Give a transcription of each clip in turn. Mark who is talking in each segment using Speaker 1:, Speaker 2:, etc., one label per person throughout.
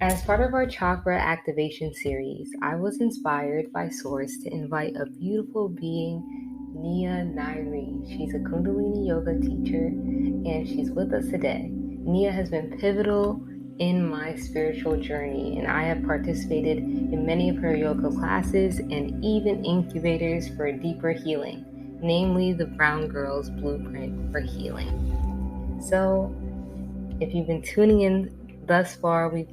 Speaker 1: As part of our Chakra Activation series, I was inspired by Source to invite a beautiful being, Nia Nyree. She's a Kundalini Yoga teacher, and she's with us today. Nia has been pivotal in my spiritual journey, and I have participated in many of her yoga classes and even incubators for deeper healing, namely the Brown Girls Blueprint for Healing. So, if you've been tuning in thus far, we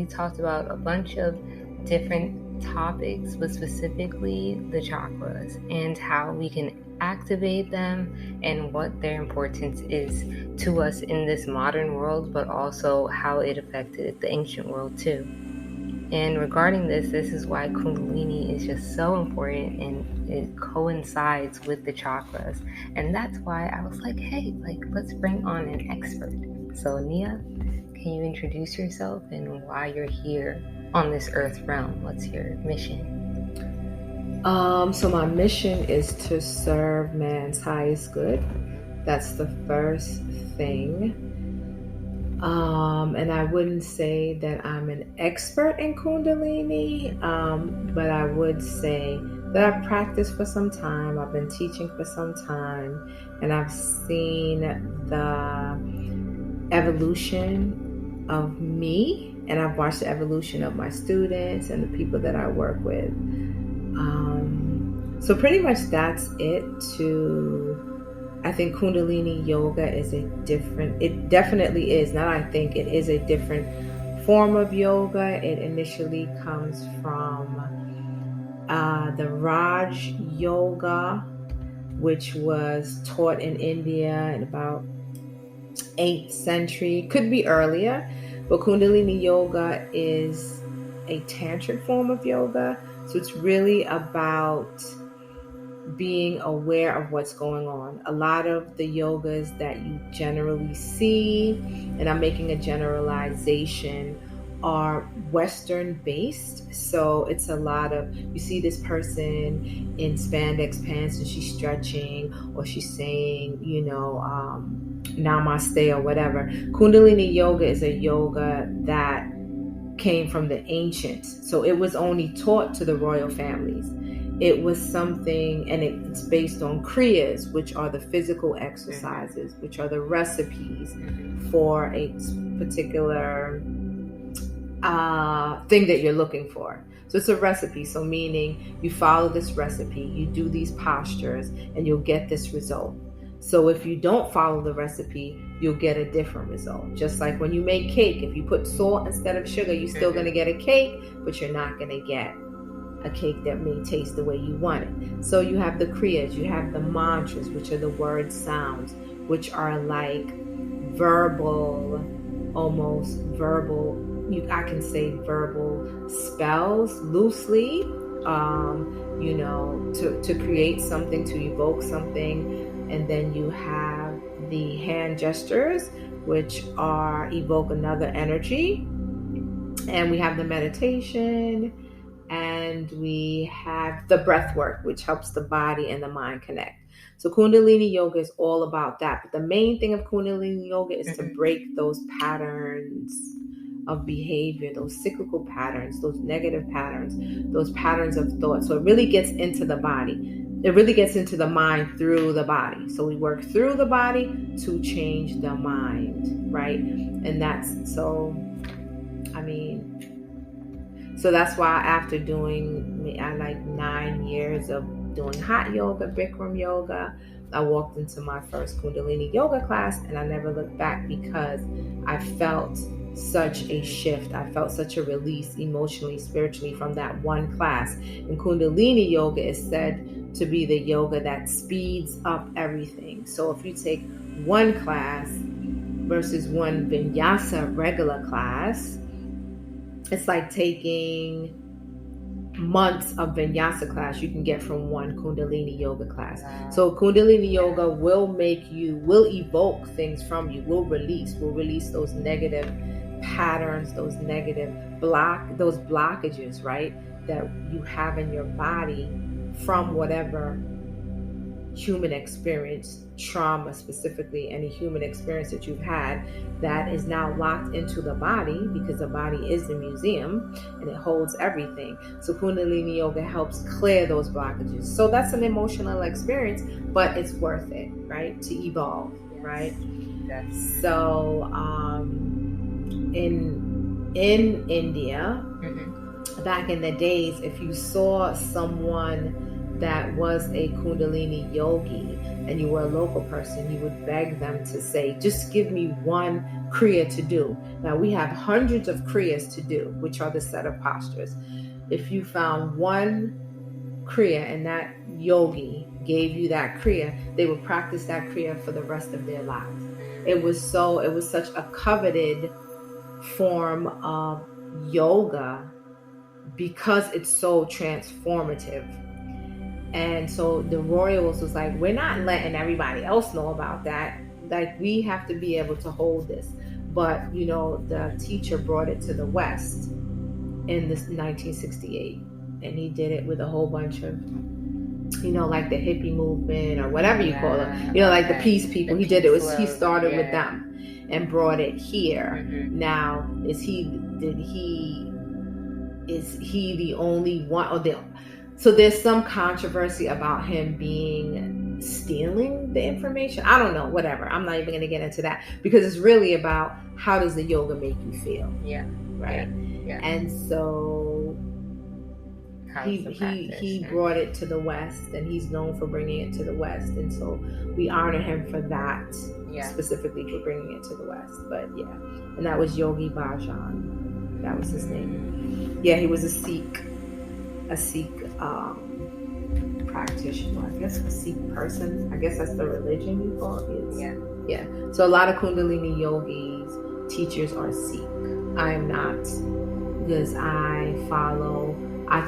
Speaker 1: talked about a bunch of different topics, but specifically the chakras and how we can activate them and what their importance is to us in this modern world, but also how it affected the ancient world too. And regarding this is why Kundalini is just so important, and it coincides with the chakras. And that's why I was like, hey, let's bring on an expert. So Nia, can you introduce yourself and why you're here on this earth realm? What's your mission?
Speaker 2: So my mission is to serve man's highest good. That's the first thing. And I wouldn't say that I'm an expert in Kundalini, but I would say that I've practiced for some time. I've been teaching for some time, and I've seen the evolution of me, and I've watched the evolution of my students and the people that I work with. So pretty much that's it. I think Kundalini Yoga is it definitely is, it is a different form of yoga. It initially comes from the Raj Yoga, which was taught in India in about 8th century, could be earlier, but Kundalini Yoga is a tantric form of yoga. So it's really about being aware of what's going on. A lot of the yogas that you generally see, and I'm making a generalization, are Western based. So it's a lot of, you see this person in spandex pants and she's stretching, or she's saying, namaste or whatever. Kundalini Yoga is a yoga that came from the ancients. So it was only taught to the royal families. It was something, and it's based on kriyas, which are the physical exercises, which are the recipes for a particular thing that you're looking for. So it's a recipe. So meaning you follow this recipe, you do these postures, and you'll get this result. So if you don't follow the recipe, you'll get a different result. Just like when you make cake, if you put salt instead of sugar, you're still going to get a cake, but you're not going to get a cake that may taste the way you want it. So you have the kriyas, you have the mantras, which are the word sounds, which are like almost verbal, I can say verbal spells loosely, to create something, to evoke something. And then you have the hand gestures, which evoke another energy. And we have the meditation, and we have the breath work, which helps the body and the mind connect. So Kundalini Yoga is all about that. But the main thing of Kundalini Yoga is to break those patterns of behavior, those cyclical patterns, those negative patterns, those patterns of thought. So it really gets into the body. It really gets into the mind through the body. So we work through the body to change the mind, right? And so that's why after doing 9 years of doing hot yoga, Bikram yoga, I walked into my first Kundalini yoga class, and I never looked back, because I felt such a shift. I felt such a release emotionally, spiritually from that one class. And Kundalini yoga is said to be the yoga that speeds up everything. So if you take one class versus one vinyasa regular class, it's like taking months of vinyasa class you can get from one Kundalini yoga class. Wow. So Kundalini yoga will evoke things from you, will release those negative patterns, those negative those blockages, right, that you have in your body from whatever human experience, trauma specifically, any human experience that you've had that is now locked into the body, because the body is the museum and it holds everything. So Kundalini Yoga helps clear those blockages. So that's an emotional experience, but it's worth it, right? To evolve, right?
Speaker 1: Yes.
Speaker 2: So in India, back in the days, if you saw someone that was a Kundalini yogi and you were a local person, you would beg them to say, just give me one Kriya to do. Now we have hundreds of Kriyas to do, which are the set of postures. If you found one Kriya and that yogi gave you that Kriya, they would practice that Kriya for the rest of their lives. It was such a coveted form of yoga because it's so transformative. And so the royals was like, we're not letting everybody else know about that. Like, we have to be able to hold this. But, you know, the teacher brought it to the West in this 1968. And he did it with a whole bunch of, you know, like the hippie movement or whatever you call it. You know, like the peace people. He started with them and brought it here. Now, is he the only one? So there's some controversy about him stealing the information. I don't know, whatever. I'm not even going to get into that, because it's really about how does the yoga make you feel.
Speaker 1: Yeah.
Speaker 2: Right.
Speaker 1: Yeah.
Speaker 2: And so he brought it to the West, and he's known for bringing it to the West. And so we honor him for that, specifically for bringing it to the West. But yeah, and that was Yogi Bhajan. That was his name. Yeah, he was a Sikh practitioner, I guess, a Sikh person. I guess that's the religion you call it. Yeah. So a lot of Kundalini yogis, teachers are Sikh. I am not, because I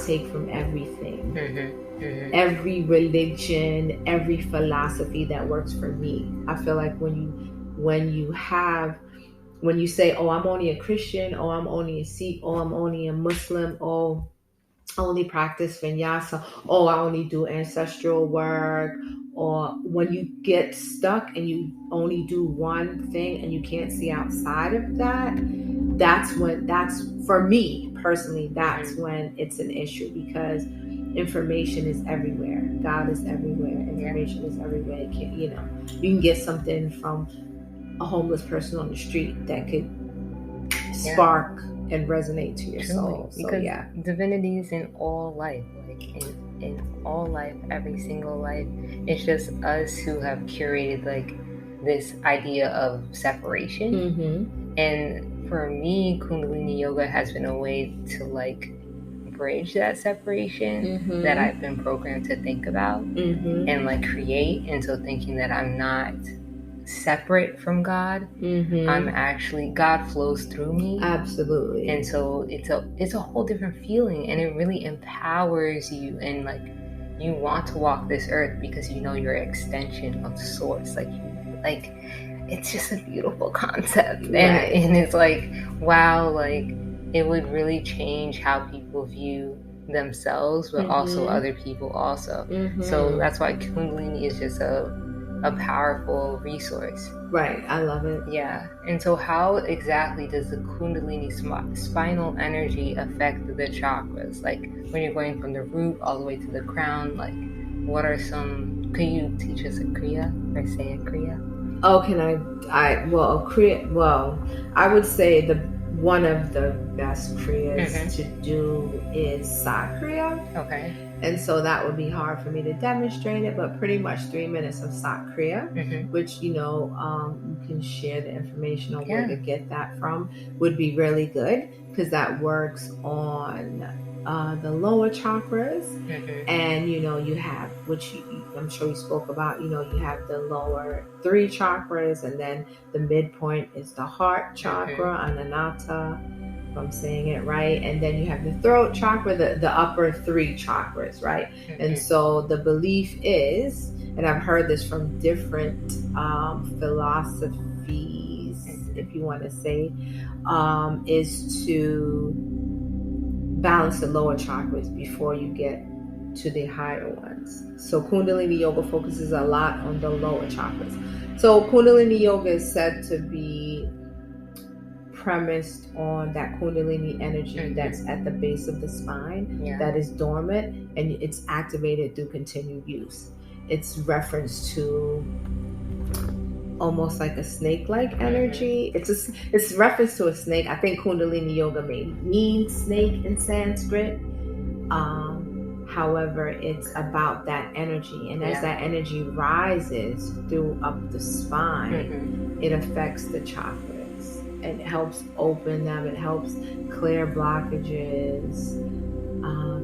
Speaker 2: take from everything. Every religion, every philosophy that works for me. I feel like when you say, oh, I'm only a Christian, oh, I'm only a Sikh, oh, I'm only a Muslim, oh, I only practice vinyasa, oh, I only do ancestral work, or when you get stuck and you only do one thing and you can't see outside of that, that's for me personally, that's when it's an issue, because information is everywhere. God is everywhere. Information is everywhere. You can get something from a homeless person on the street that could spark and resonate to your soul. So,
Speaker 1: because divinity is in all life, like in all life, every single life. It's just us who have curated like this idea of separation. And for me, Kundalini Yoga has been a way to like bridge that separation that I've been programmed to think about and like create. And so thinking that I'm not separate from God, I'm actually, God flows through me.
Speaker 2: Absolutely.
Speaker 1: And so it's a whole different feeling, and it really empowers you, and like you want to walk this earth because you know you're an extension of source. Like it's just a beautiful concept. And it's like, wow, like it would really change how people view themselves, but also other people also. So that's why Kundalini is just a powerful resource.
Speaker 2: Right. I love it.
Speaker 1: Yeah. And so how exactly does the Kundalini spinal energy affect the chakras? Like when you're going from the root all the way to the crown, like what are some, can you teach us a Kriya or say a Kriya?
Speaker 2: Oh, can I would say one of the best Kriyas to do is Sat Kriya.
Speaker 1: Okay.
Speaker 2: And so that would be hard for me to demonstrate it, but pretty much 3 minutes of Sat Kriya, which, you can share the information on where to get that from, would be really good, because that works on the lower chakras. And, you have, which I'm sure you spoke about, you have the lower 3 chakras, and then the midpoint is the heart chakra, Ananata, if I'm saying it right. And then you have the throat chakra, the upper 3 chakras, right? And so the belief is, and I've heard this from different philosophies, if you want to say, is to balance the lower chakras before you get to the higher ones. So Kundalini Yoga focuses a lot on the lower chakras. So Kundalini Yoga is said to be premised on that Kundalini energy that's at the base of the spine, that is dormant, and it's activated through continued use. It's reference to almost like a snake-like energy. It's reference to a snake. I think Kundalini Yoga may mean snake in Sanskrit. However, it's about that energy, and as that energy rises through up the spine, it affects the chakras. It helps open them. It helps clear blockages.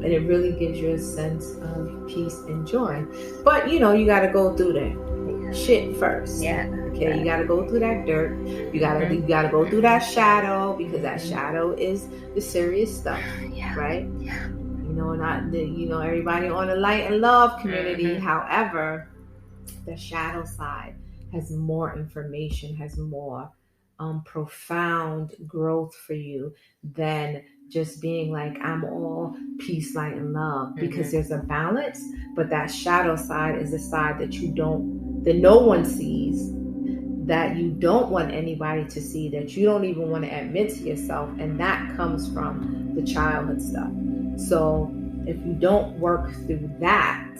Speaker 2: And it really gives you a sense of peace and joy. But, you got to go through that shit first. Okay, you got to go through that dirt. You got to go through that shadow, because that shadow is the serious stuff, right? Not everybody on the light and love community. However, the shadow side has more information, has more profound growth for you than just being like, I'm all peace, light, and love, because there's a balance. But that shadow side is the side that no one sees, that you don't want anybody to see, that you don't even want to admit to yourself. And that comes from the childhood stuff. So if you don't work through that,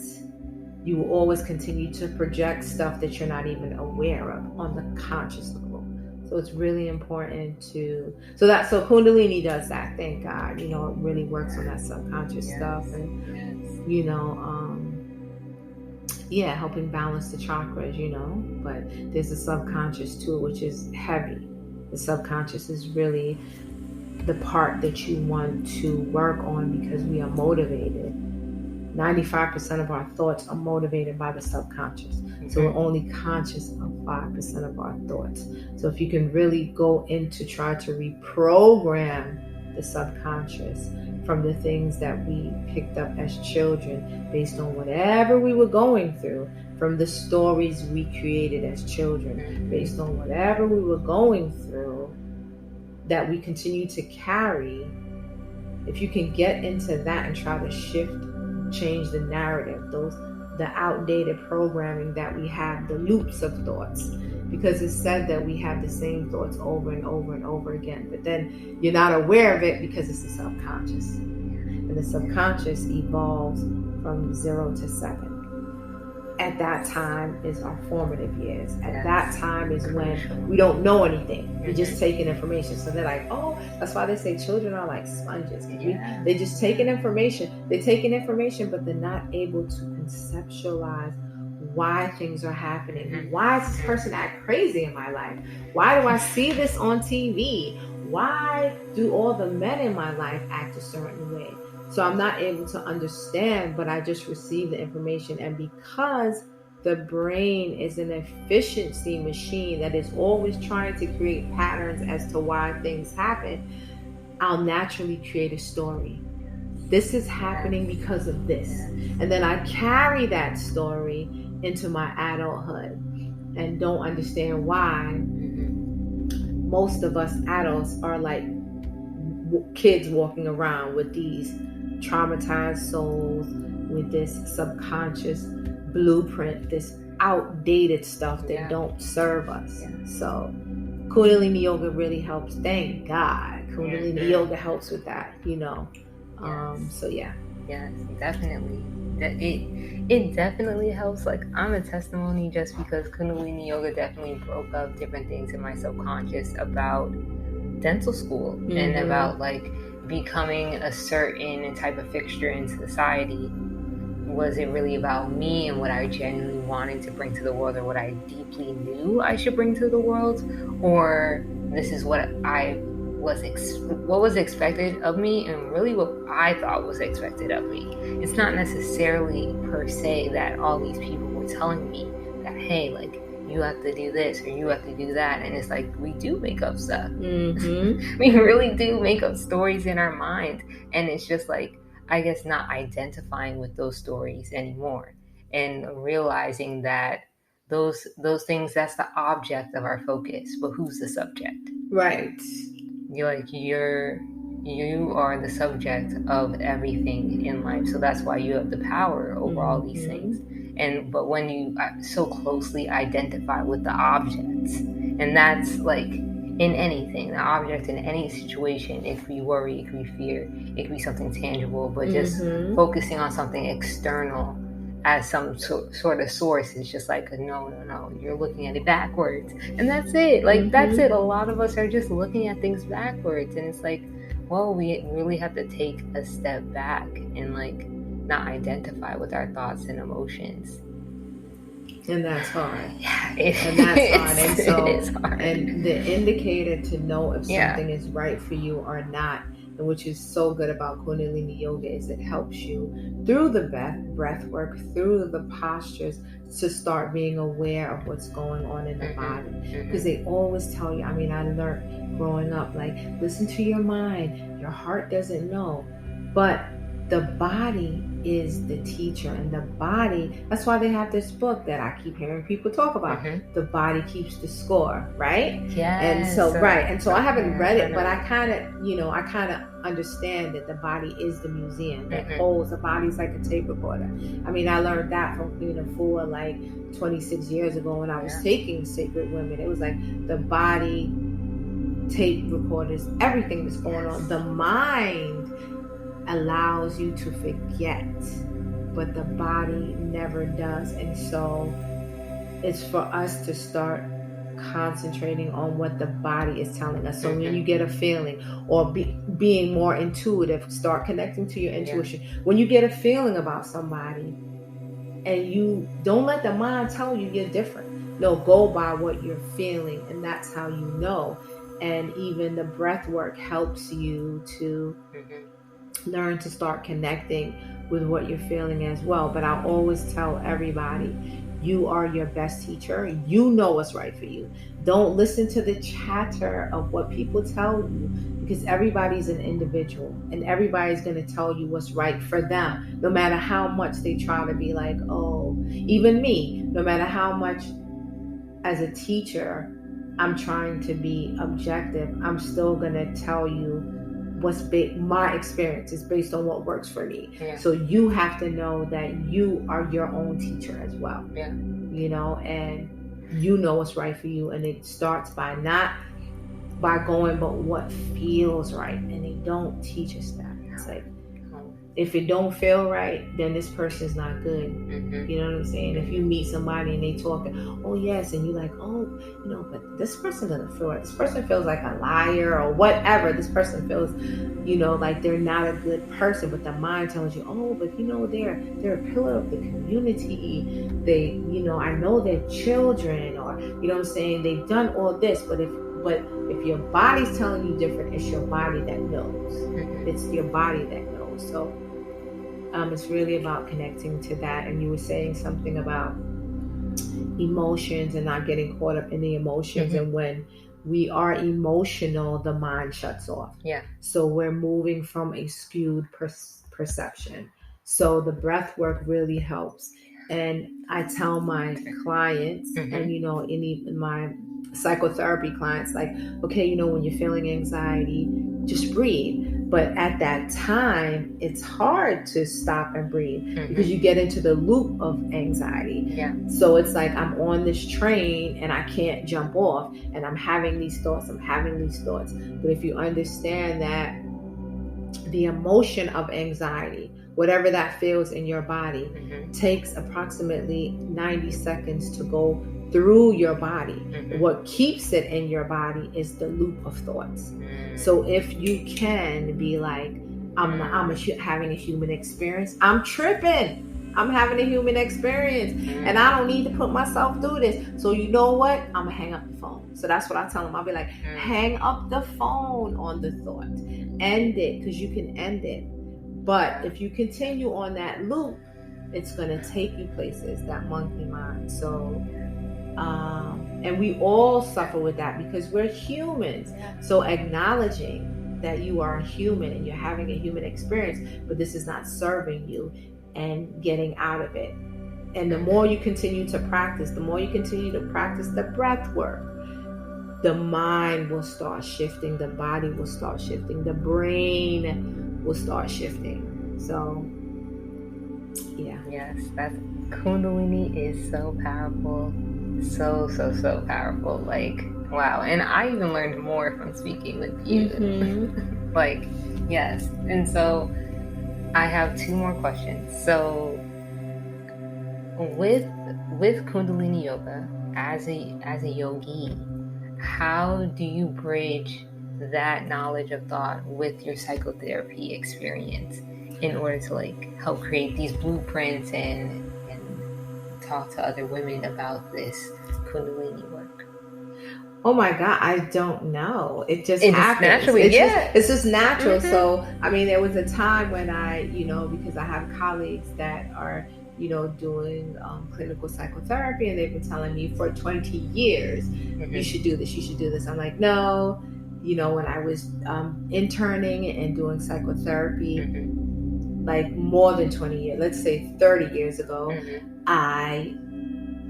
Speaker 2: you will always continue to project stuff that you're not even aware of on the conscious level. So it's really important so Kundalini does that, thank God. It really works on that subconscious stuff, and helping balance the chakras, but there's a subconscious too, which is heavy. The subconscious is really the part that you want to work on, because we are motivated. 95% of our thoughts are motivated by the subconscious. So we're only conscious of 5% of our thoughts. So if you can really go in to try to reprogram the subconscious from the things that we picked up as children, based on whatever we were going through, from the stories we created as children, based on whatever we were going through, that we continue to carry. If you can get into that and try to change the narrative, the outdated programming that we have, the loops of thoughts, because it's said that we have the same thoughts over and over and over again, but then you're not aware of it because it's the subconscious, and the subconscious evolves from 0 to 7. At that time is our formative years. At that time is when we don't know anything. We're just taking information. So they're like, oh, that's why they say children are like sponges. They just taking information. They're taking information, but they're not able to conceptualize why things are happening. Why is this person act crazy in my life? Why do I see this on TV? Why do all the men in my life act a certain way? So I'm not able to understand, but I just receive the information. And because the brain is an efficiency machine that is always trying to create patterns as to why things happen, I'll naturally create a story. This is happening because of this. And then I carry that story into my adulthood and don't understand why most of us adults are like kids walking around with these traumatized souls, with this subconscious blueprint, this outdated stuff that don't serve us. So Kundalini Yoga really helps. Thank God Kundalini Yoga helps with that, so yes,
Speaker 1: definitely. It definitely helps. Like, I'm a testimony just because Kundalini Yoga definitely broke up different things in my subconscious about dental school and about like becoming a certain type of fixture in society. Was it really about me and what I genuinely wanted to bring to the world, or what I deeply knew I should bring to the world, or this is what what was expected of me, and really what I thought was expected of me? It's not necessarily per se that all these people were telling me that, hey, like, you have to do this or you have to do that. And it's like, we do make up stuff. We really do make up stories in our mind. And it's just like, I guess, not identifying with those stories anymore and realizing that those things, that's the object of our focus, but who's the subject?
Speaker 2: Right.
Speaker 1: You're you are the subject of everything in life. So that's why you have the power over all these things. But when you so closely identify with the objects, and that's like in anything, the object in any situation, it could be worry, it could be fear, it could be something tangible, but just focusing on something external as some sort of source is just like no, you're looking at it backwards, and that's it. Like that's it. A lot of us are just looking at things backwards, and it's like, well, we really have to take a step back and like not identify with our thoughts and emotions.
Speaker 2: And that's hard.
Speaker 1: Yeah,
Speaker 2: and that's hard. And so
Speaker 1: it is hard.
Speaker 2: And the indicator to know if something is right for you or not, and which is so good about Kundalini Yoga, is it helps you through the breath work, through the postures, to start being aware of what's going on in the body. Because they always tell you, I mean, I learned growing up, like, listen to your mind. Your heart doesn't know. But the body is the teacher, and the body, that's why they have this book that I keep hearing people talk about. The body keeps the score, right?
Speaker 1: Yes.
Speaker 2: And so, and so I haven't read it, but I kind of understand that the body is the museum that holds, the body's like a tape recorder. I mean, I learned that from, for like 26 years ago when I was taking Sacred Women. It was like the body, tape recorders, everything that's going on. The mind allows you to forget, but the body never does. And so it's for us to start concentrating on what the body is telling us. So when you get a feeling, or being more intuitive, start connecting to your intuition. When you get a feeling about somebody, and you don't let the mind tell you you're different. No, go by what you're feeling, and that's how you know. And even the breath work helps you to learn to start connecting with what you're feeling as well. But I always tell everybody, you are your best teacher. You know what's right for you. Don't listen to the chatter of what people tell you, because everybody's an individual, and everybody's going to tell you what's right for them, no matter how much they try to be like, oh, even me, no matter how much as a teacher I'm trying to be objective, I'm still going to tell you what's my experience is based on what works for me. So you have to know that you are your own teacher as well. And you know what's right for you, and it starts by not by going but what feels right. And they don't teach us that. It's like, if it don't feel right, then this person's not good. You know what I'm saying? If you meet somebody and they talk, oh yes, and you're like, oh, but this person doesn't feel right. This person feels like a liar or whatever. This person feels, like they're not a good person. But the mind tells you, oh, but they're a pillar of the community. They, I know they're children, or you know what I'm saying, they've done all this. But if your body's telling you different, it's your body that knows. It's your body that knows. So it's really about connecting to that. And you were saying something about emotions and not getting caught up in the emotions. And when we are emotional, the mind shuts off. So we're moving from a skewed perception. So the breath work really helps. And I tell my clients, and in my psychotherapy clients, like, okay, when you're feeling anxiety, just breathe. But at that time, it's hard to stop and breathe because you get into the loop of anxiety. So it's like, I'm on this train and I can't jump off, and I'm having these thoughts. But if you understand that the emotion of anxiety, whatever that feels in your body, takes approximately 90 seconds to go through your body. What keeps it in your body is the loop of thoughts. So if you can be like, I'm having a human experience. I'm tripping. I'm having a human experience, and I don't need to put myself through this. So you know what? I'm gonna hang up the phone. So that's what I tell them. I'll be like, hang up the phone on the thought. End it, because you can end it. But if you continue on that loop, it's gonna take you places, that monkey mind. So and we all suffer with that because we're humans. So acknowledging that you are a human and you're having a human experience, but this is not serving you, and getting out of it. And the more you continue to practice, the breath work, the mind will start shifting, the body will start shifting, the brain will start shifting. So, yeah.
Speaker 1: Yes, that Kundalini is so powerful. So powerful. Like, wow. And I even learned more from speaking with you.
Speaker 2: Mm-hmm.
Speaker 1: Like, yes. And so I have 2 more questions. So with Kundalini Yoga as a yogi, how do you bridge that knowledge of thought with your psychotherapy experience in order to like help create these blueprints and talk to other women about this Kundalini work?
Speaker 2: Oh my God, I don't know. It just
Speaker 1: It
Speaker 2: happens.
Speaker 1: naturally,
Speaker 2: It's just natural.
Speaker 1: Mm-hmm.
Speaker 2: So, I mean, there was a time when I, because I have colleagues that are, doing clinical psychotherapy, and they've been telling me for 20 years,
Speaker 1: Mm-hmm.
Speaker 2: you should do this, you should do this. I'm like, no. When I was interning and doing psychotherapy,
Speaker 1: Mm-hmm.
Speaker 2: like more than 20 years, let's say 30 years ago,
Speaker 1: Mm-hmm.
Speaker 2: I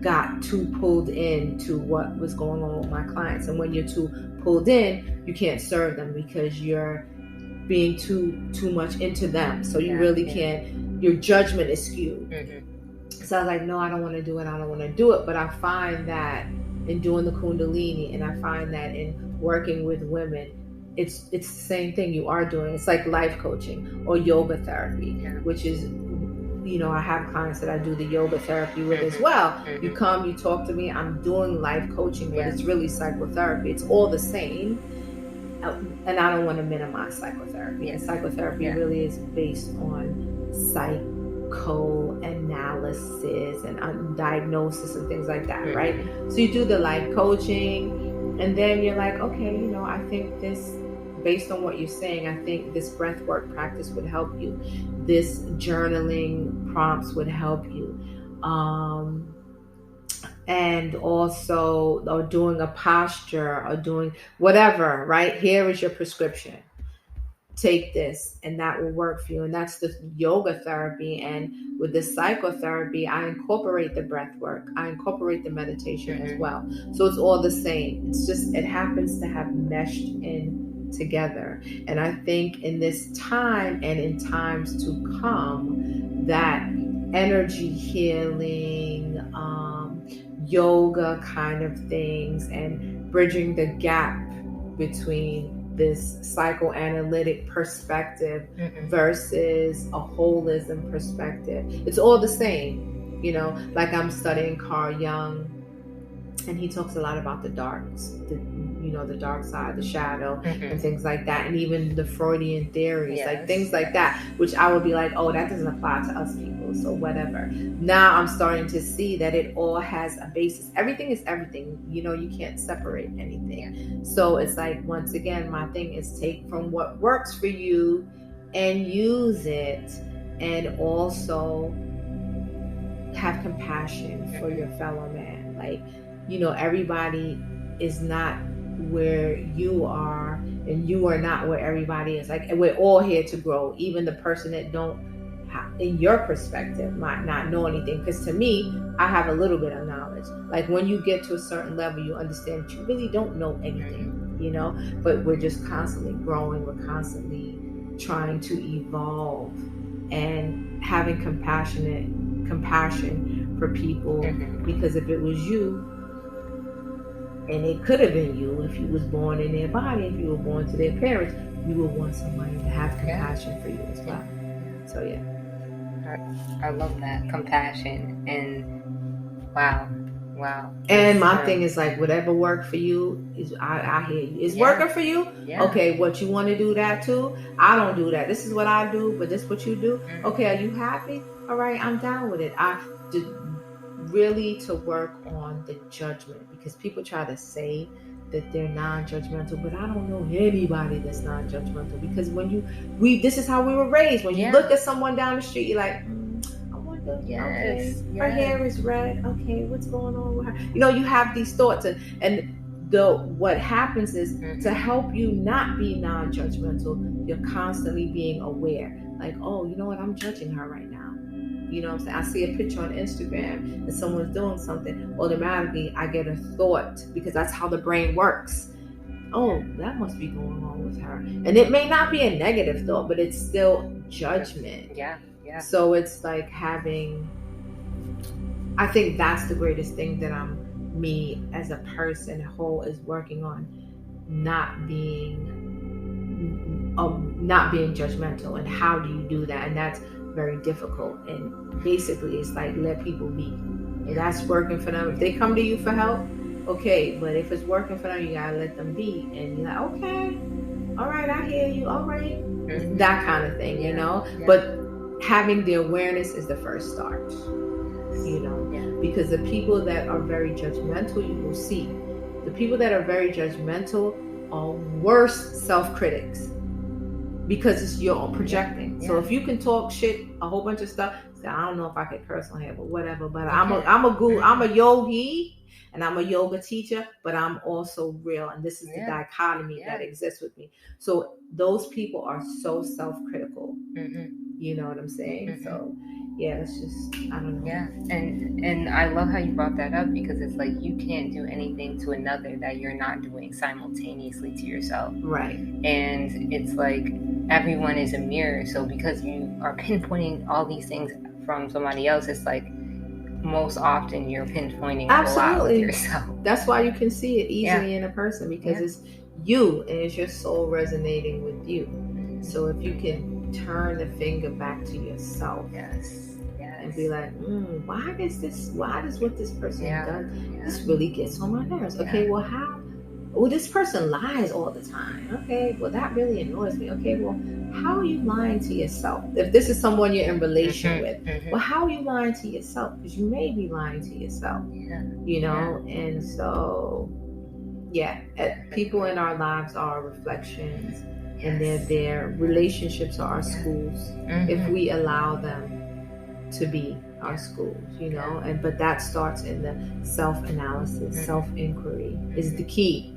Speaker 2: got too pulled into what was going on with my clients. And when you're too pulled in, you can't serve them because you're being too much into them. So you really can't, your judgment is skewed.
Speaker 1: Mm-hmm.
Speaker 2: So I was like, no, I don't want to do it. But I find that in doing the Kundalini, and I find that in working with women, it's the same thing you are doing. It's like life coaching or yoga therapy, which is, I have clients that I do the yoga therapy with as well. Mm-hmm. You come, you talk to me, I'm doing life coaching, but it's really psychotherapy. It's all the same. And I don't want to minimize psychotherapy. And psychotherapy really is based on psychoanalysis and diagnosis and things like that, right? So you do the life coaching, and then you're like, okay, I think this, based on what you're saying, I think this breath work practice would help you. This journaling prompts would help you. And also, or doing a posture or doing whatever, right? Here is your prescription. Take this, and that will work for you. And that's the yoga therapy. And with the psychotherapy, I incorporate the breath work. I incorporate the meditation as well. So it's all the same. It's just, it happens to have meshed in together. And I think in this time and in times to come, that energy healing, yoga kind of things, and bridging the gap between this psychoanalytic perspective versus a holism perspective. It's all the same, like I'm studying Carl Jung, and he talks a lot about the darks, the dark side, the shadow, and things like that. And even the Freudian theories, like things like that, which I would be like, oh, that doesn't apply to us people, so whatever. Now I'm starting to see that it all has a basis. Everything is everything. You can't separate anything. So it's like, once again, my thing is take from what works for you and use it, and also have compassion for your fellow man. Like, everybody is not where you are, and you are not where everybody is. Like, we're all here to grow. Even the person that in your perspective, might not know anything. Because to me, I have a little bit of knowledge. Like, when you get to a certain level, you understand that you really don't know anything, but we're just constantly growing. We're constantly trying to evolve, and having compassion for people. Because if it was you, and it could have been you, if you was born in their body, if you were born to their parents, you would want somebody to have compassion for you as well. So
Speaker 1: I love that compassion. And wow.
Speaker 2: And my thing is like, whatever worked for you is, I hear you. It's working for you. Okay, what you want to do that too? I don't do that. This is what I do, but this is what you do. Okay, are you happy? All right, I'm down with it. I did really to work on the judgment, because people try to say that they're non-judgmental, but I don't know anybody that's non-judgmental, because this is how we were raised. When you look at someone down the street, you're like, I wonder, okay, her hair is red, okay, what's going on with her? You have these thoughts, and what happens is, to help you not be non-judgmental, you're constantly being aware, like, oh, you know what, I'm judging her right now. You know what I'm saying? I see a picture on Instagram and someone's doing something, automatically I get a thought, because that's how the brain works. Oh, that must be going on with her. And it may not be a negative thought, but it's still judgment.
Speaker 1: Yeah.
Speaker 2: So it's like I think that's the greatest thing that me as a person whole is working on, not being judgmental. And how do you do that? And that's very difficult. And basically it's like, let people be. If that's working for them, if they come to you for help, okay, but if it's working for them, you gotta let them be. And you're like, okay, all right, I hear you, all right. That kind of thing, you know. But having the awareness is the first start, you know. Because the people that are very judgmental, you will see the people that are very judgmental are worse self-critics, because it's your own projecting. So if you can talk shit, a whole bunch of stuff, so I don't know if I could curse on here, but whatever. But I'm a guru, I'm a yogi, and I'm a yoga teacher, but I'm also real. And this is the dichotomy that exists with me. So those people are so self-critical. You know what I'm saying? So yeah, it's just, I don't know.
Speaker 1: Yeah, and I love how you brought that up, because it's like you can't do anything to another that you're not doing simultaneously to yourself.
Speaker 2: Right.
Speaker 1: And it's like everyone is a mirror. So because you are pinpointing all these things from somebody else, it's like most often you're pinpointing a lot with yourself.
Speaker 2: That's why you can see it easily in a person, because it's you and it's your soul resonating with you. So if you can turn the finger back to yourself, and be like, why does what this person does, this really gets on my nerves. Okay, well, how? Well, this person lies all the time. Okay, well, that really annoys me. Okay, well, how are you lying to yourself? If this is someone you're in relation with, well, how are you lying to yourself? Because you may be lying to yourself. You know, and so people in our lives are reflections. And their relationships are our schools, if we allow them to be our schools, you know. And but that starts in the self-analysis, self-inquiry is the key.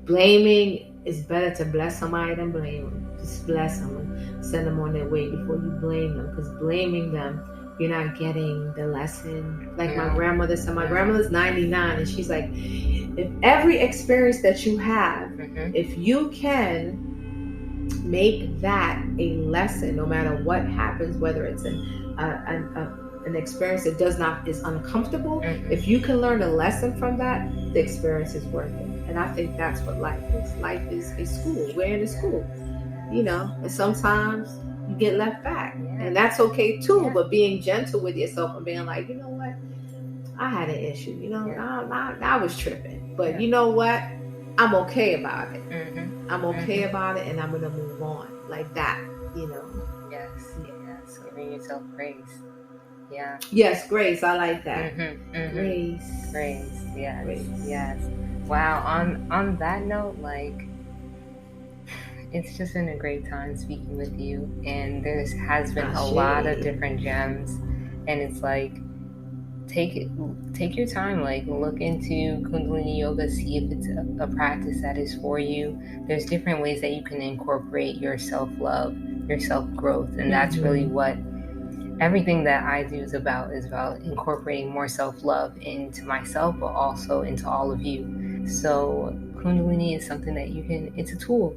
Speaker 2: Blaming is better to bless somebody than blame them. Just bless them and send them on their way before you blame them, because blaming them, you're not getting the lesson. Like my grandmother said, my grandmother's 99, and she's like, if every experience that you have, if you can make that a lesson, no matter what happens, whether it's an experience that is uncomfortable, if you can learn a lesson from that, the experience is worth it. And I think that's what life is. Life is a school. We're in a school, you know, and sometimes you get left back, and that's okay too. But being gentle with yourself and being like, you know what, I had an issue, you know, I was tripping, but you know what, I'm okay about it. I'm okay about it, and I'm gonna move on like that, you know.
Speaker 1: Yes, giving yourself grace.
Speaker 2: Yes, grace. I like that. Grace.
Speaker 1: Yes.
Speaker 2: Grace.
Speaker 1: Yes. Wow. On that note, like, it's just been a great time speaking with you, and there has been a lot of different gems, and it's like, take your time, like look into Kundalini Yoga, see if it's a practice that is for you. There's different ways that you can incorporate your self-love, your self-growth, and that's really what everything that I do is about incorporating more self-love into myself, but also into all of you. So Kundalini is something that you can, it's a tool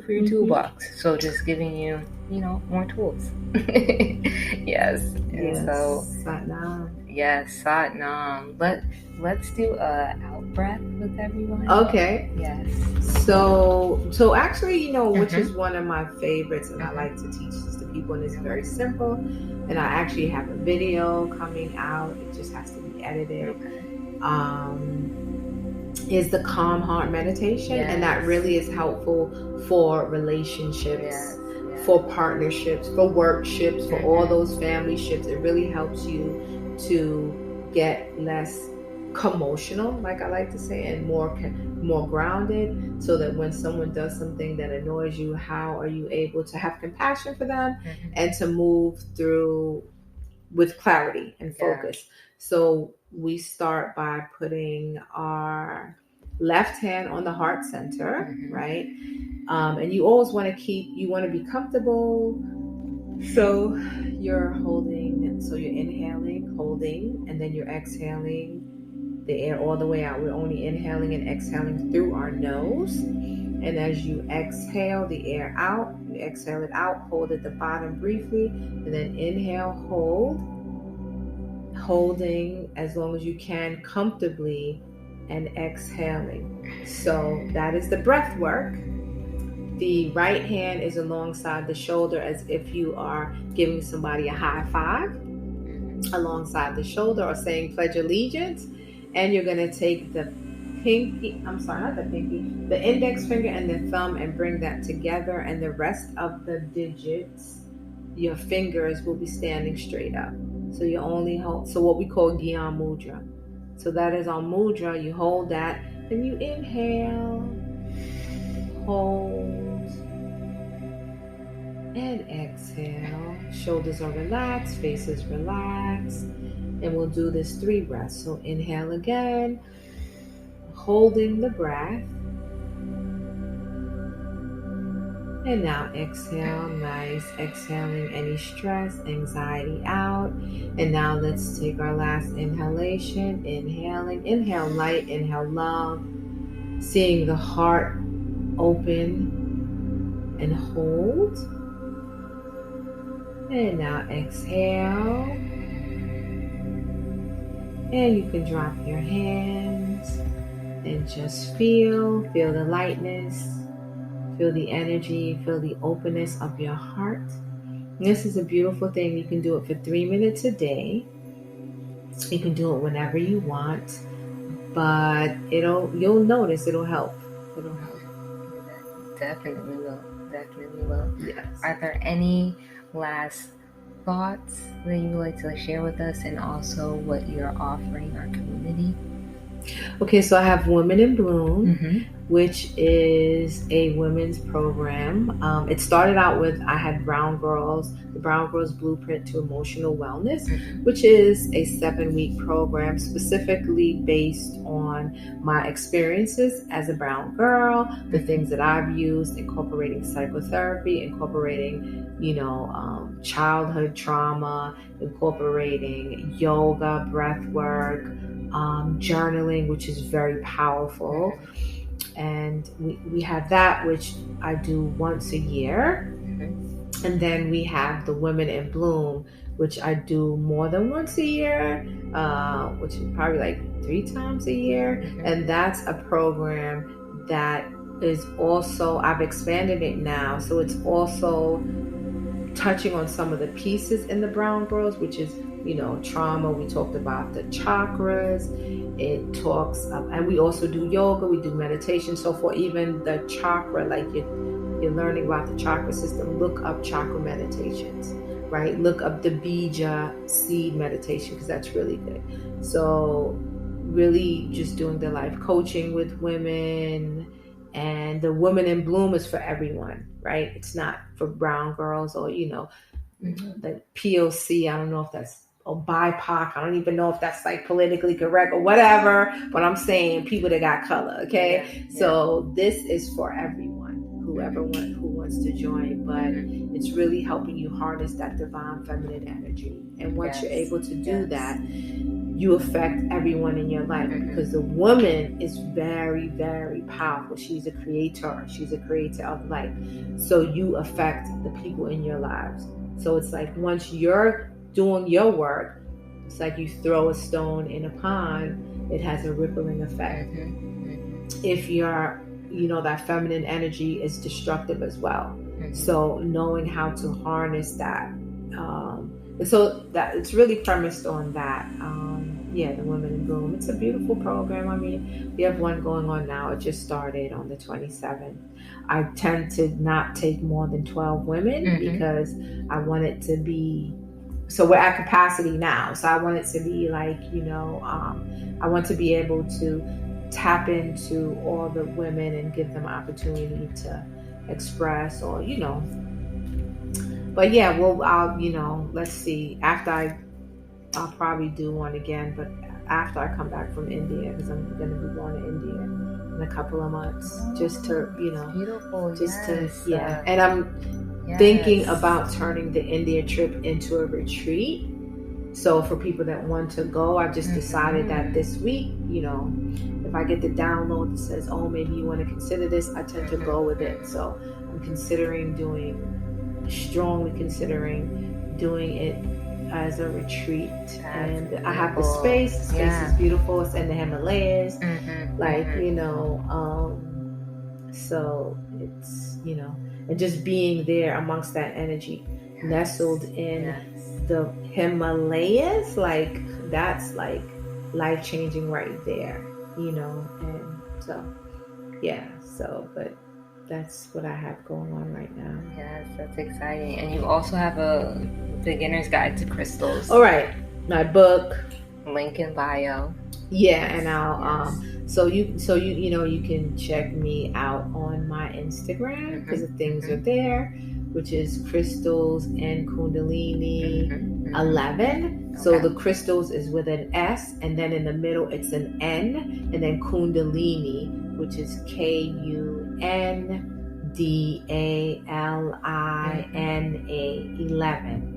Speaker 1: for your toolbox. So just giving you, you know, more tools. Yes. And so
Speaker 2: Satnam.
Speaker 1: Yes, Satnam. Let's do a out breath with everyone.
Speaker 2: Okay.
Speaker 1: Yes.
Speaker 2: So actually, you know, which is one of my favorites, and I like to teach this to people, and it's very simple. And I actually have a video coming out. It just has to be edited. Is the calm heart meditation, and that really is helpful for relationships, for partnerships, for workships, for all those family ships. It really helps you to get less commotional, like I like to say, and more grounded, so that when someone does something that annoys you, how are you able to have compassion for them and to move through with clarity and focus. So we start by putting our left hand on the heart center, right? And you always want to be comfortable. So you're holding So you're inhaling, holding, and then you're exhaling the air all the way out. We're only inhaling and exhaling through our nose. And as you exhale the air out, you exhale it out, hold at the bottom briefly, and then inhale, holding as long as you can comfortably, and exhaling. So that is the breath work. The right hand is alongside the shoulder as if you are giving somebody a high five alongside the shoulder or saying pledge allegiance. And you're going to take the index finger and the thumb and bring that together, and the rest of the digits, your fingers, will be standing straight up. So you only hold, so what we call Gyan Mudra. So that is on Mudra. You hold that, then you inhale, hold, and exhale. Shoulders are relaxed, face is relaxed. And we'll do this 3 breaths. So inhale again, holding the breath. And now exhale, nice. Exhaling any stress, anxiety out. And now let's take our last inhalation. Inhaling, inhale light, inhale love. Seeing the heart open and hold. And now exhale. And you can drop your hands and just feel the lightness, feel the energy, feel the openness of your heart. And this is a beautiful thing. You can do it for 3 minutes a day. You can do it whenever you want, but you'll notice it'll help. It'll help.
Speaker 1: Definitely will.
Speaker 2: Yes.
Speaker 1: Are there any last thoughts that you would like to share with us, and also what you're offering our community?
Speaker 2: Okay, so I have Women in Bloom, which is a women's program. It started out with, I had the Brown Girls Blueprint to Emotional Wellness, which is a 7-week program specifically based on my experiences as a brown girl, the things that I've used, incorporating psychotherapy, incorporating childhood trauma, incorporating yoga, breath work, journaling, which is very powerful. And we have that, which I do once a year. And then we have the Women in Bloom, which I do more than once a year, which is probably like 3 times a year. And that's a program that is also, I've expanded it now, so it's also touching on some of the pieces in the Brown Girls, which is trauma. We talked about the chakras. It talks, and we also do yoga. We do meditation. So for even the chakra, like you're learning about the chakra system, look up chakra meditations, right? Look up the bija seed meditation, because that's really good. So really just doing the life coaching with women. And the Women in Bloom is for everyone, right? It's not for brown girls or, the POC. I don't know if that's, or BIPOC. I don't even know if that's like politically correct or whatever, but I'm saying people that got color, okay? Yeah. So this is for everyone, who wants to join, but it's really helping you harness that divine feminine energy. And once you're able to do that, you affect everyone in your life, because the woman is very, very powerful. She's a creator. She's a creator of life. So you affect the people in your lives. So it's like once you're doing your work, it's like you throw a stone in a pond, it has a rippling effect. If you're, that feminine energy is destructive as well. So knowing how to harness that. And so that it's really premised on that. The Women in Bloom. It's a beautiful program. I mean, we have one going on now. It just started on the 27th. I tend to not take more than 12 women because I want it to be, so we're at capacity now. So I want it to be like, I want to be able to tap into all the women and give them opportunity to express or, But yeah, let's see. I'll probably do one again, but after I come back from India, because I'm going to be going to India in a couple of months, just to,
Speaker 1: beautiful,
Speaker 2: And I'm thinking about turning the India trip into a retreat. So for people that want to go, I've just decided that this week, if I get the download that says, oh, maybe you want to consider this, I tend to go with it. So I'm strongly considering doing it as a retreat. And beautiful. I have the space. The space is beautiful. It's in the Himalayas. So it's, and just being there amongst that energy, nestled in the Himalayas, like that's like life-changing right there, and but that's what I have going on right now.
Speaker 1: Yes, that's exciting. And you also have a beginner's guide to crystals.
Speaker 2: All right, my book,
Speaker 1: link in bio.
Speaker 2: Yeah, and I'll so you can check me out on my Instagram because the things are there, which is Crystals and Kundalini 11. So the crystals is with an S, and then in the middle it's an N, and then Kundalini, which is KUNDALINA 11.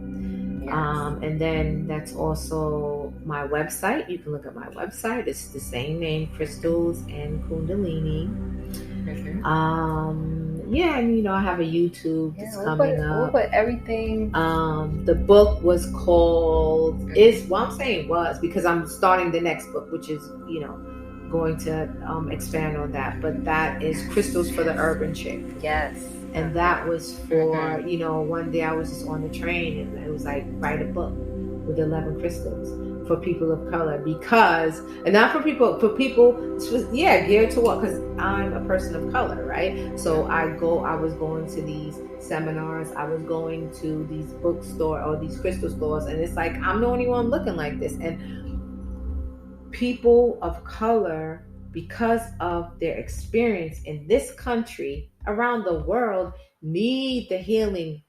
Speaker 2: Yes. And then that's also my website. You can look at my website. It's the same name, Crystals and Kundalini. And I have a YouTube that's coming up.
Speaker 1: We'll put everything.
Speaker 2: The book was called I'm saying was because I'm starting the next book, which is going to expand on that. But that is Crystals for the Urban Chick.
Speaker 1: Yes.
Speaker 2: And that was for, one day I was just on the train and it was like, write a book with 11 crystals for people of color and not for people, geared to what? Because I'm a person of color, right? So I was going to these seminars, I was going to these bookstores or these crystal stores, and it's like, I'm the only one looking like this. And people of color, because of their experience in this country, around the world, need the healing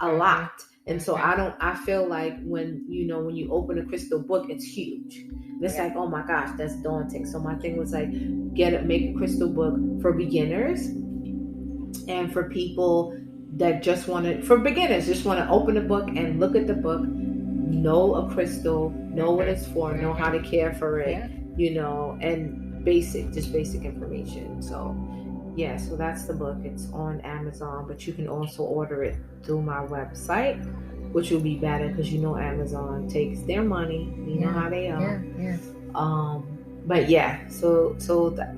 Speaker 2: a lot. And so I feel like when you open a crystal book, it's huge. And it's like, oh my gosh, that's daunting. So my thing was like, make a crystal book for beginners and for people that just want to open a book and look at the book, know a crystal, know what it's for, know how to care for it, and basic information. So so that's the book. It's on Amazon, but you can also order it through my website, which will be better because Amazon takes their money. You know how they are. But so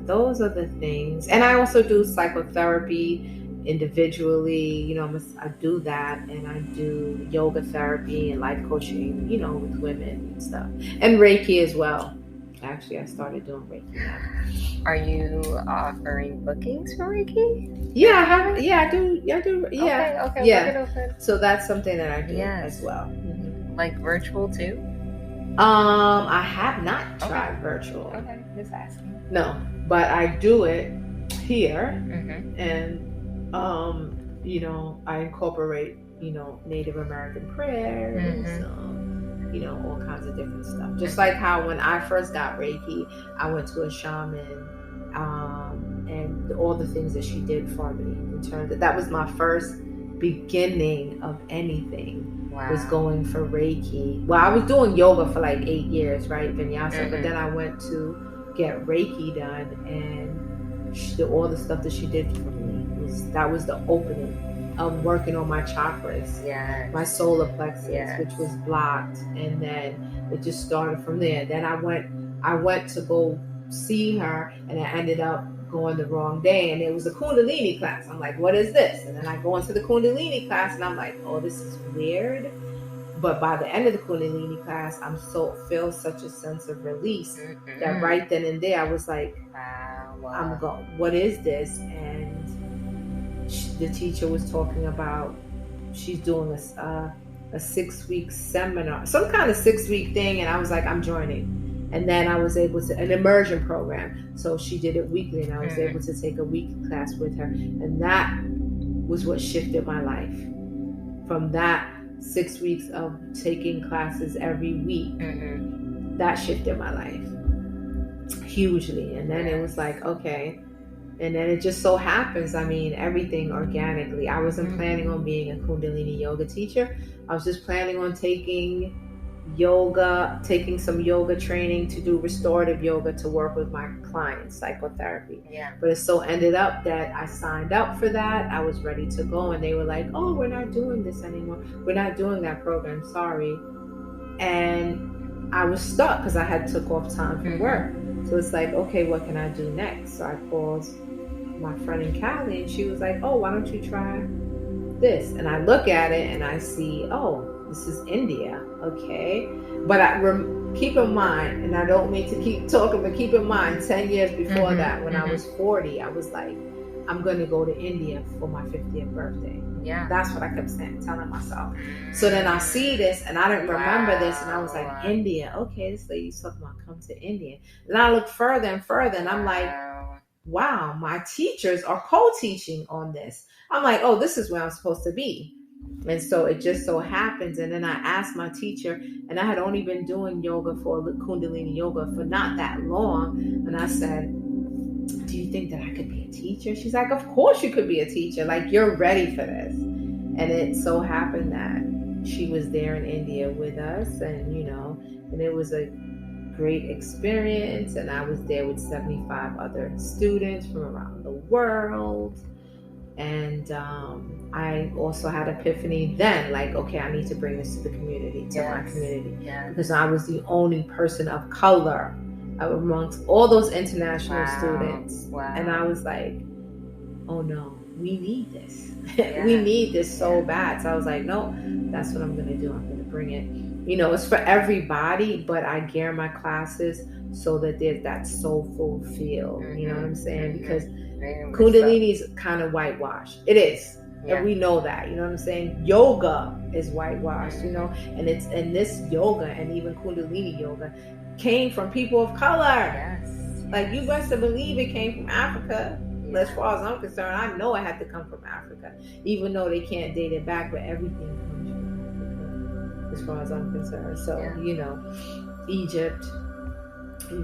Speaker 2: those are the things. And I also do psychotherapy individually. I do that, and I do yoga therapy and life coaching, with women and stuff, and Reiki as well. Actually, I started doing Reiki now.
Speaker 1: Are you offering bookings for Reiki?
Speaker 2: Yeah, I do. Yeah.
Speaker 1: Okay.
Speaker 2: So that's something that I do as well.
Speaker 1: Like virtual too?
Speaker 2: I have not tried virtual.
Speaker 1: Okay, just asking.
Speaker 2: No, but I do it here, and I incorporate Native American prayers. All kinds of different stuff. Just like how when I first got Reiki, I went to a shaman, and all the things that she did for me in terms of, that was my first beginning of anything. Wow. Was going for Reiki. Well, I was doing yoga for like 8 years, right? Vinyasa, but then I went to get Reiki done, and all the stuff that she did for me was the opening. Working on my chakras, my solar plexus, which was blocked, and then it just started from there. Then I went to go see her, and I ended up going the wrong day, and it was a Kundalini class. I'm like, what is this? And then I go into the Kundalini class, and I'm like, oh, this is weird. But by the end of the Kundalini class, feel such a sense of release that right then and there, I was like, I'm going, what is this? And the teacher was talking about she's doing a 6-week seminar, some kind of 6-week thing, and I was like, I'm joining. And then I was able to, an immersion program, so she did it weekly, and I was able to take a weekly class with her, and that was what shifted my life. From that 6 weeks of taking classes every week, that shifted my life hugely. And then it was like, okay. And then it just so happens, everything organically. I wasn't planning on being a Kundalini yoga teacher. I was just planning on taking yoga, taking some yoga training to do restorative yoga to work with my clients, psychotherapy.
Speaker 1: Yeah.
Speaker 2: But it so ended up that I signed up for that. I was ready to go, and they were like, "Oh, we're not doing this anymore. We're not doing that program. Sorry." And I was stuck because I had took off time from work. So it's like, okay, what can I do next? So I called my friend in Cali, and she was like, "Oh, why don't you try this?" And I look at it and I see, oh, this is India. Okay. But keep in mind, and I don't mean to keep talking, but keep in mind, 10 years before that, when I was 40, I was like, I'm going to go to India for my 50th birthday.
Speaker 1: Yeah.
Speaker 2: That's what I kept telling myself. So then I see this, and I didn't remember this, and I was like, India. Okay, this lady's talking about come to India. And I look further and further, and I'm like, wow, my teachers are co-teaching on this. I'm like, oh, this is where I'm supposed to be. And so it just so happens. And then I asked my teacher, and I had only been doing yoga for Kundalini Yoga for not that long. And I said, do you think that I could be a teacher? She's like, of course you could be a teacher. Like, you're ready for this. And it so happened that she was there in India with us, and, and it was a great experience. And I was there with 75 other students from around the world. And I also had epiphany then, like, okay, I need to bring this to the community, to my community, because I was the only person of color amongst all those international students. And I was like, oh no, we need this. We need this so bad. So I was like, no, that's what I'm going to do. I'm going to bring it. It's for everybody, but I gear my classes so that there's that soulful feel. You know what I'm saying? Because Kundalini is kind of whitewashed. It is. And we know that. You know what I'm saying? Yoga is whitewashed, and this yoga, and even Kundalini yoga, came from people of color. Like, you best to believe it came from Africa. As far as I'm concerned, I know it had to come from Africa, even though they can't date it back, but everything comes from Africa, as far as I'm concerned. So, Egypt, so,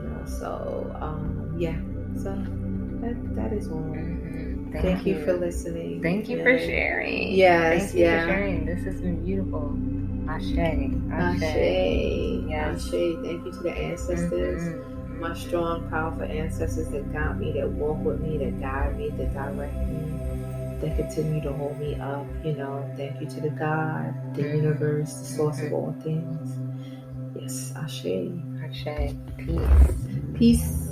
Speaker 2: so that is all. Thank you for listening.
Speaker 1: Thank you for sharing.
Speaker 2: Yes,
Speaker 1: Thank you for sharing. This has been beautiful. Ashe.
Speaker 2: Yes. Ashe. Thank you to the ancestors. My strong, powerful ancestors that guide me, that walk with me, that guide me, that direct me, that continue to hold me up. Thank you to the God, the universe, the source of all things. Yes, Ashe.
Speaker 1: Ashe. Peace.
Speaker 2: Peace.